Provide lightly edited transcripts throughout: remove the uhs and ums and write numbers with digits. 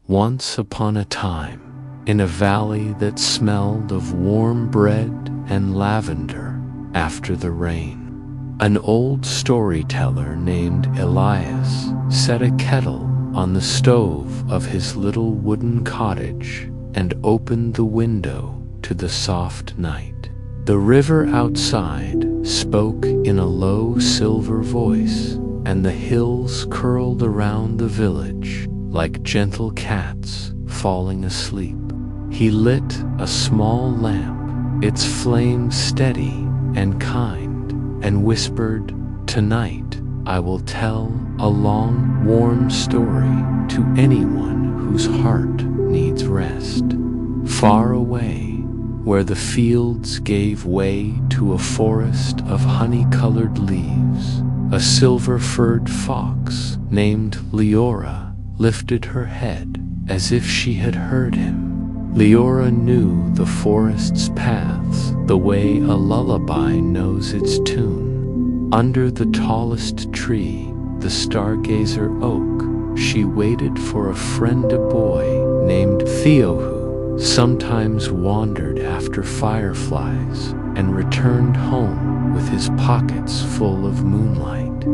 Once upon a time, in a valley that smelled of warm bread and lavender after the rain, an old storyteller named Elias set a kettle on the stove of his little wooden cottage and opened the window to the soft night. The river outside spoke in a low silver voice, and the hills curled around the village like gentle cats falling asleep. He lit a small lamp, its flame steady and kind, and whispered, "Tonight I will tell a long, warm story to anyone whose heart needs rest." Far away, where the fields gave way to a forest of honey-colored leaves, a silver-furred fox named Leora lifted her head as if she had heard him. Leora knew the forest's paths the way a lullaby knows its tune. Under the tallest tree, the stargazer oak, she waited for a friend, a boy named Theo, who sometimes wandered after fireflies and returned home with his pockets full of moonlight.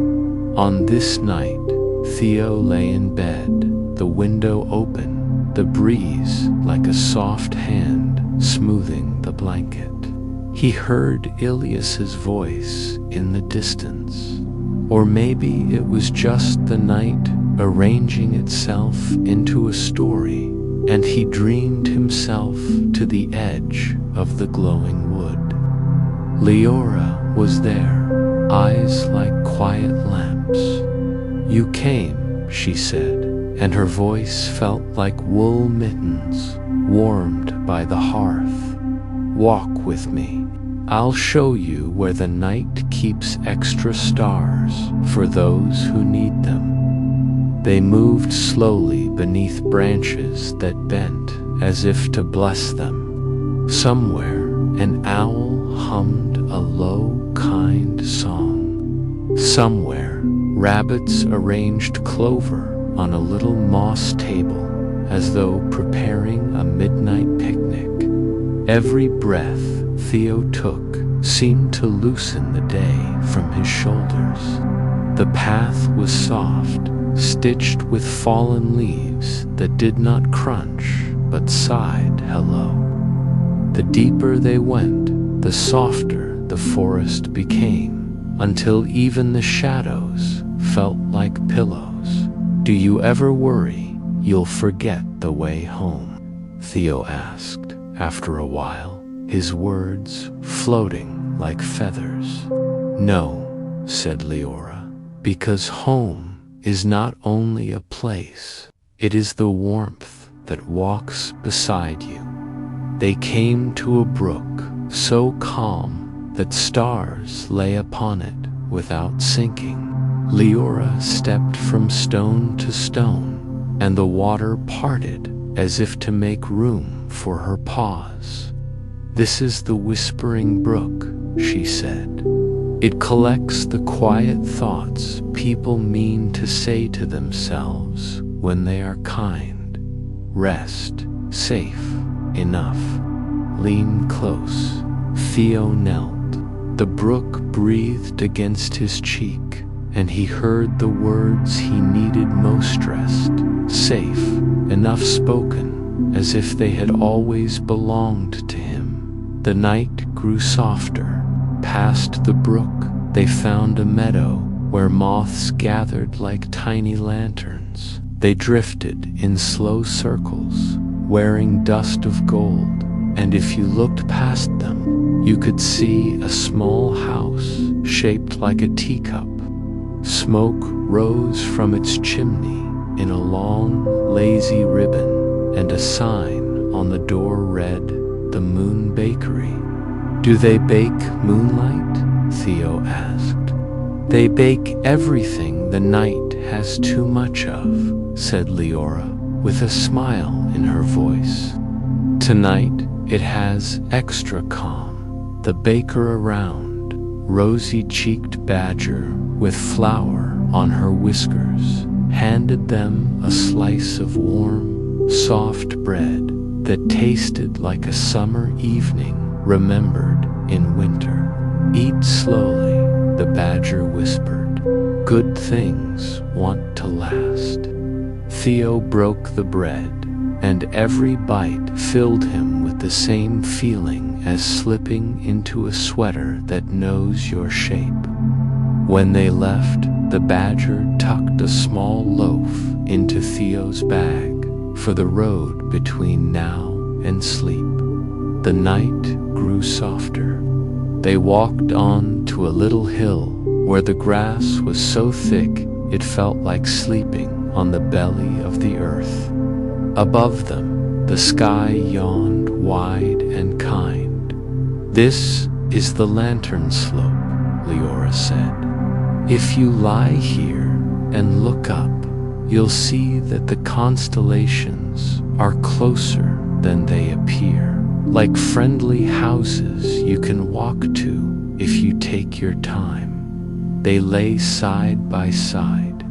On this night, Theo lay in bed, the window open, the breeze like a soft hand smoothing the blanket. He heard Ilias's voice in the distance, or maybe it was just the night arranging itself into a story, and he dreamed himself to the edge of the glowing wood. Leora was there, eyes like quiet lamps. "You came," she said, and her voice felt like wool mittens warmed by the hearth. "Walk with me. I'll show you where the night keeps extra stars for those who need them." They moved slowly beneath branches that bent as if to bless them. Somewhere, an owl hummed a low, kind song. Somewhere, rabbits arranged clover on a little moss table as though preparing a midnight picnic. Every breath Theo took seemed to loosen the day from his shoulders. The path was soft, stitched with fallen leaves that did not crunch but sighed hello. The deeper they went, the softer the forest became, until even the shadows felt like pillows. "Do you ever worry you'll forget the way home?" Theo asked after a while, his words floating like feathers. "No," said Leora, "because home is not only a place, it is the warmth that walks beside you." They came to a brook so calm that stars lay upon it without sinking. Leora stepped from stone to stone, and the water parted as if to make room for her paws. "This is the Whispering Brook," she said. "It collects the quiet thoughts people mean to say to themselves when they are kind. Rest, safe, enough. Lean close." Theo knelt. The brook breathed against his cheek, and he heard the words he needed most: rest, safe, enough, spoken as if they had always belonged to him. The night grew softer. Past the brook, they found a meadow where moths gathered like tiny lanterns. They drifted in slow circles, wearing dust of gold, and if you looked past them, you could see a small house shaped like a teacup. Smoke rose from its chimney in a long, lazy ribbon, and a sign on the door read, "The Moon Bakery." "Do they bake moonlight?" Theo asked. "They bake everything the night has too much of," said Leora, with a smile in her voice. "Tonight it has extra calm." The baker around, rosy-cheeked badger with flour on her whiskers, handed them a slice of warm, soft bread that tasted like a summer evening remembered in winter. "Eat slowly," the badger whispered. "Good things want to last." Theo broke the bread, and every bite filled him with the same feeling as slipping into a sweater that knows your shape. When they left, the badger tucked a small loaf into Theo's bag for the road between now and sleep. The night grew softer. They walked on to a little hill where the grass was so thick it felt like sleeping on the belly of the earth. Above them, the sky yawned wide and kind. "This is the lantern slope," Leora said. "If you lie here and look up, you'll see that the constellations are closer than they appear, like friendly houses you can walk to if you take your time." They lay side by side.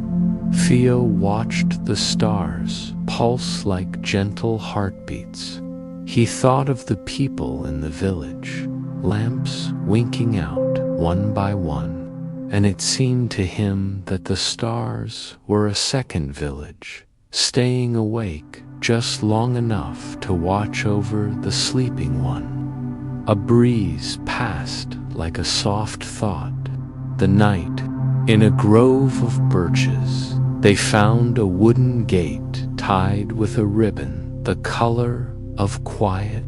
Theo watched the stars pulse like gentle heartbeats. He thought of the people in the village, lamps winking out one by one, and it seemed to him that the stars were a second village, staying awake just long enough to watch over the sleeping one. A breeze passed like a soft thought. The night, in a grove of birches, they found a wooden gate tied with a ribbon the color of quiet.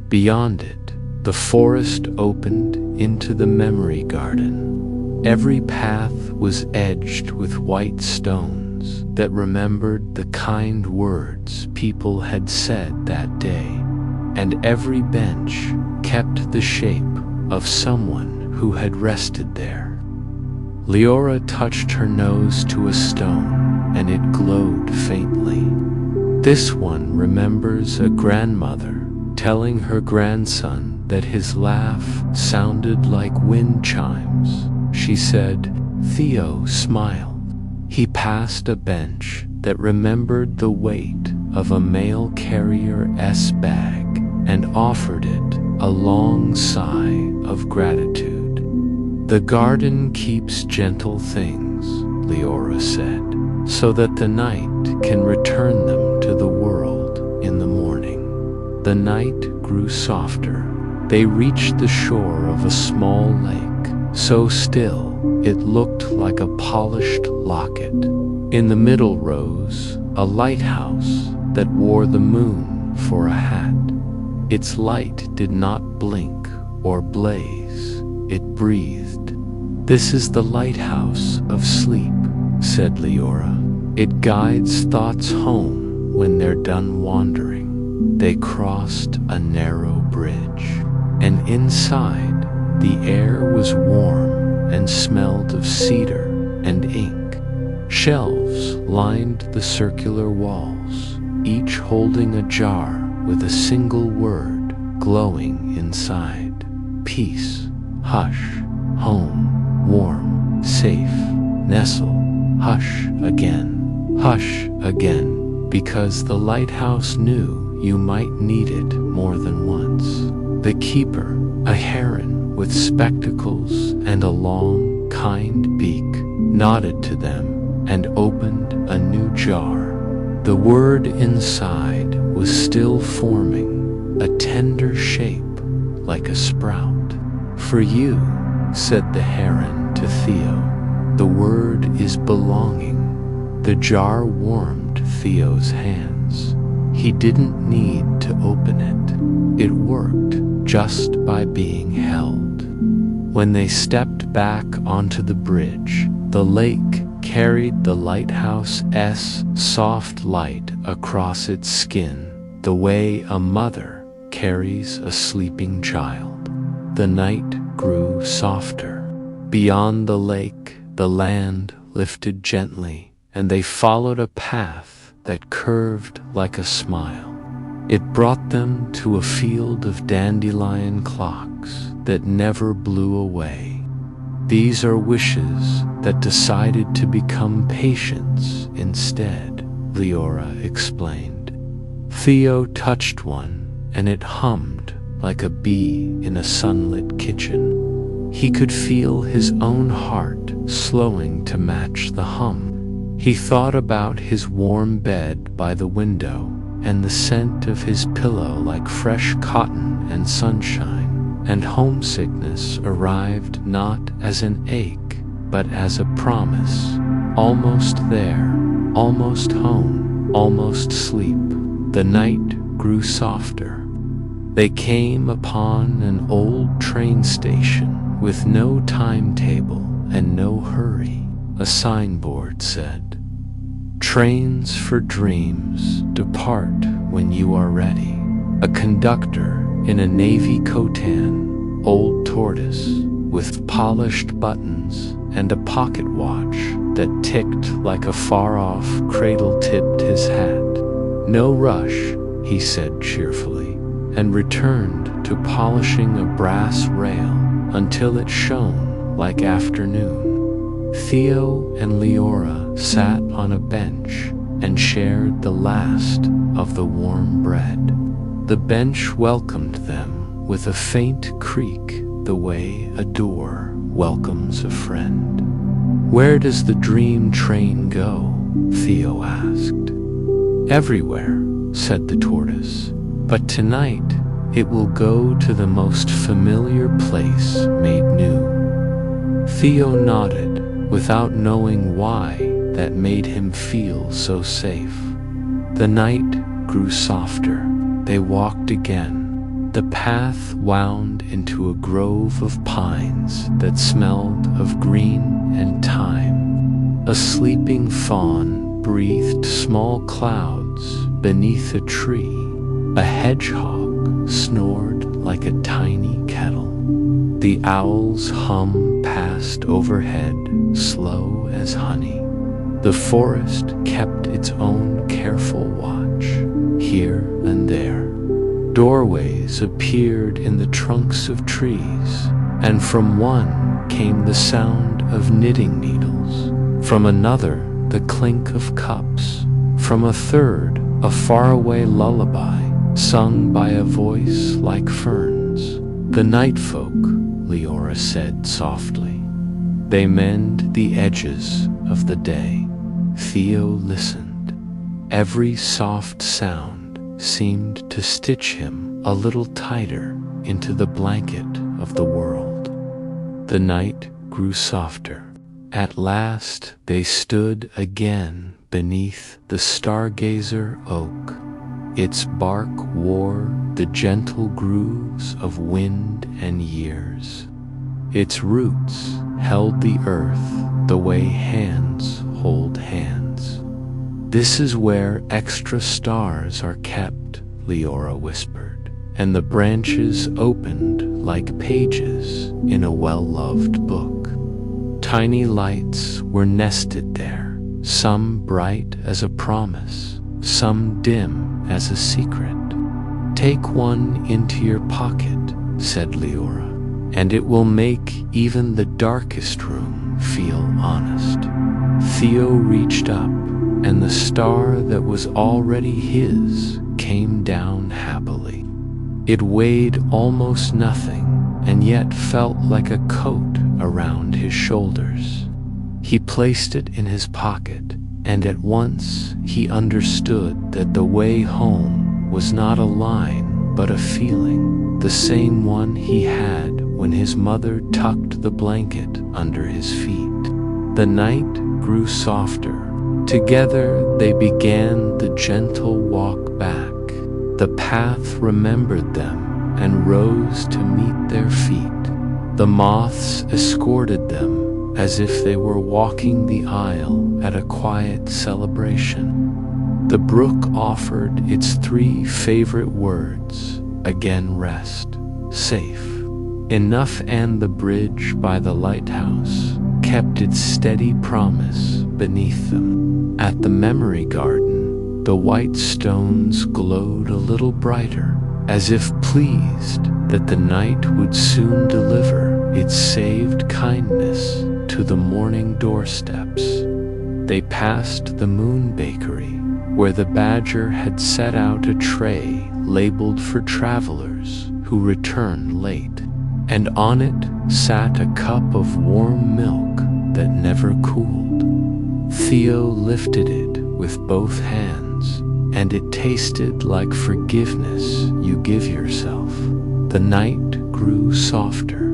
Beyond it, the forest opened into the memory garden. Every path was edged with white stones that remembered the kind words people had said that day, and every bench kept the shape of someone who had rested there. Leora touched her nose to a stone, and it glowed faintly. This one remembers a grandmother telling her grandson that his laugh sounded like wind chimes. She said. Theo smiled. He passed a bench that remembered the weight of a mail carrier's bag and offered it a long sigh of gratitude. "The garden keeps gentle things," Leora said, "so that the night can return them to the world in the morning." The night grew softer. They reached the shore of a small lake, so still it looked like a polished locket. In the middle rose a lighthouse that wore the moon for a hat. Its light did not blink or blaze, it breathed. "This is the lighthouse of sleep," said Leora. "It guides thoughts home when they're done wandering." They crossed a narrow bridge, and inside the air was warm and smelled of cedar and ink. Shelves lined the circular walls, each holding a jar with a single word glowing inside. Peace, hush, home, warm, safe, nestle, hush again, because the lighthouse knew you might need it more than once. The keeper, a heron with spectacles and a long, kind beak, nodded to them and opened a new jar. The word inside was still forming, a tender shape like a sprout. "For you," said the heron to Theo. "The word is belonging." The jar warmed Theo's hands. He didn't need to open it. It worked just by being held. When they stepped back onto the bridge, the lake carried the lighthouse's soft light across its skin, the way a mother carries a sleeping child. The night grew softer. Beyond the lake, the land lifted gently, and they followed a path that curved like a smile. It brought them to a field of dandelion clocks that never blew away. "These are wishes that decided to become patience instead," Leora explained. Theo touched one, and it hummed like a bee in a sunlit kitchen. He could feel his own heart slowing to match the hum. He thought about his warm bed by the window and the scent of his pillow like fresh cotton and sunshine, and homesickness arrived not as an ache, but as a promise. Almost there, almost home, almost sleep. The night grew softer. They came upon an old train station with no timetable and no hurry. A signboard said, "Trains for dreams depart when you are ready." A conductor in a navy cotan, old tortoise, with polished buttons and a pocket watch that ticked like a far-off cradle, tipped his hat. "No rush," he said cheerfully, and returned to polishing a brass rail until it shone like afternoon. Theo and Leora sat on a bench and shared the last of the warm bread. The bench welcomed them with a faint creak, the way a door welcomes a friend. "Where does the dream train go?" Theo asked. "Everywhere," said the tortoise, "but tonight it will go to the most familiar place made new." Theo nodded, without knowing why that made him feel so safe. The night grew softer. They walked again. The path wound into a grove of pines that smelled of green and thyme. A sleeping fawn breathed small clouds beneath a tree. A hedgehog snored like a tiny kettle. The owl's hum passed overhead, slow as honey. The forest kept its own careful watch. Here and there, doorways appeared in the trunks of trees, and from one came the sound of knitting needles. From another, the clink of cups. From a third, a faraway lullaby sung by a voice like ferns. "The night folk," Leora said softly. "They mend the edges of the day." Theo listened. Every soft sound seemed to stitch him a little tighter into the blanket of the world. The night grew softer. At last they stood again beneath the stargazer oak. Its bark wore the gentle grooves of wind and years. Its roots held the earth the way hands hold hands. "This is where extra stars are kept," Leora whispered, and the branches opened like pages in a well-loved book. Tiny lights were nested there, some bright as a promise, some dim as a secret. "Take one into your pocket," said Leora, "and it will make even the darkest room feel honest." Theo reached up, and the star that was already his came down happily. It weighed almost nothing, and yet felt like a coat around his shoulders. He placed it in his pocket, and at once he understood that the way home was not a line but a feeling, the same one he had when his mother tucked the blanket under his feet. The night grew softer. Together they began the gentle walk back. The path remembered them and rose to meet their feet. The moths escorted them as if they were walking the aisle at a quiet celebration. The brook offered its 3 favorite words: again rest, safe, enough, and the bridge by the lighthouse kept its steady promise beneath them. At the memory garden, the white stones glowed a little brighter, as if pleased that the night would soon deliver its saved kindness to the morning doorsteps. They passed the moon bakery, where the badger had set out a tray labeled for travelers who returned late, and on it sat a cup of warm milk that never cooled. Theo lifted it with both hands, and it tasted like forgiveness you give yourself. The night grew softer.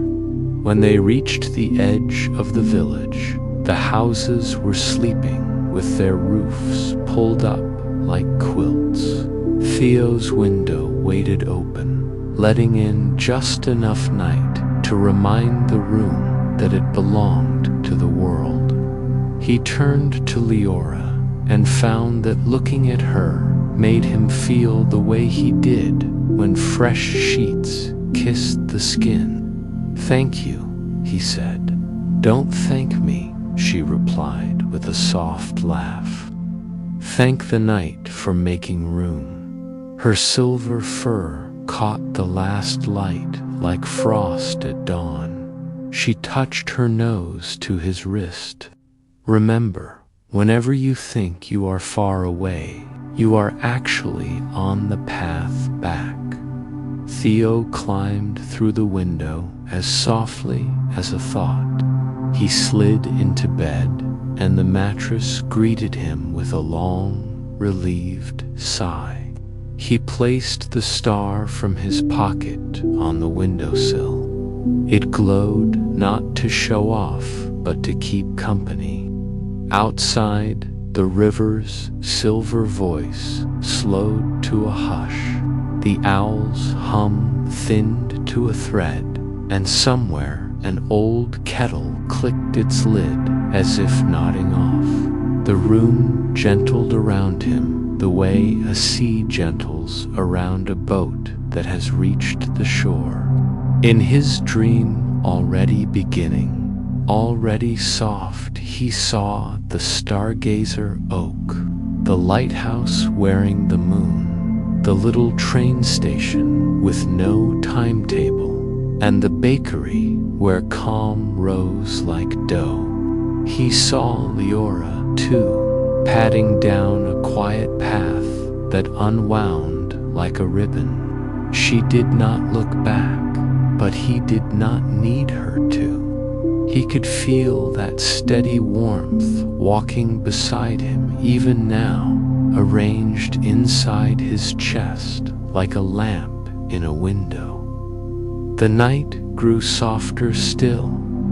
When they reached the edge of the village, the houses were sleeping with their roofs pulled up like quilts. Theo's window waited open, letting in just enough night to remind the room that it belonged to the world. He turned to Leora and found that looking at her made him feel the way he did when fresh sheets kissed the skin. "Thank you," he said. "Don't thank me," she replied with a soft laugh. "Thank the night for making room." Her silver fur caught the last light like frost at dawn. She touched her nose to his wrist. "Remember, whenever you think you are far away, you are actually on the path back." Theo climbed through the window as softly as a thought. He slid into bed, and the mattress greeted him with a long, relieved sigh. He placed the star from his pocket on the windowsill. It glowed not to show off, but to keep company. Outside, the river's silver voice slowed to a hush. The owl's hum thinned to a thread, and somewhere an old kettle clicked its lid as if nodding off. The room gentled around him the way a sea gentles around a boat that has reached the shore. In his dream already beginning, already soft, he saw the stargazer oak, the lighthouse wearing the moon, the little train station with no timetable, and the bakery where calm rose like dough. He saw Leora, too, padding down a quiet path that unwound like a ribbon. She did not look back, but he did not need her to. He could feel that steady warmth walking beside him even now, arranged inside his chest like a lamp in a window. The night grew softer still,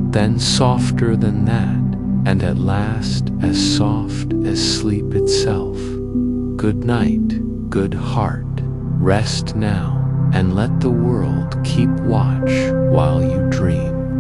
then softer than that, and at last as soft as sleep itself. Good night, good heart. Rest now, and let the world keep watch while you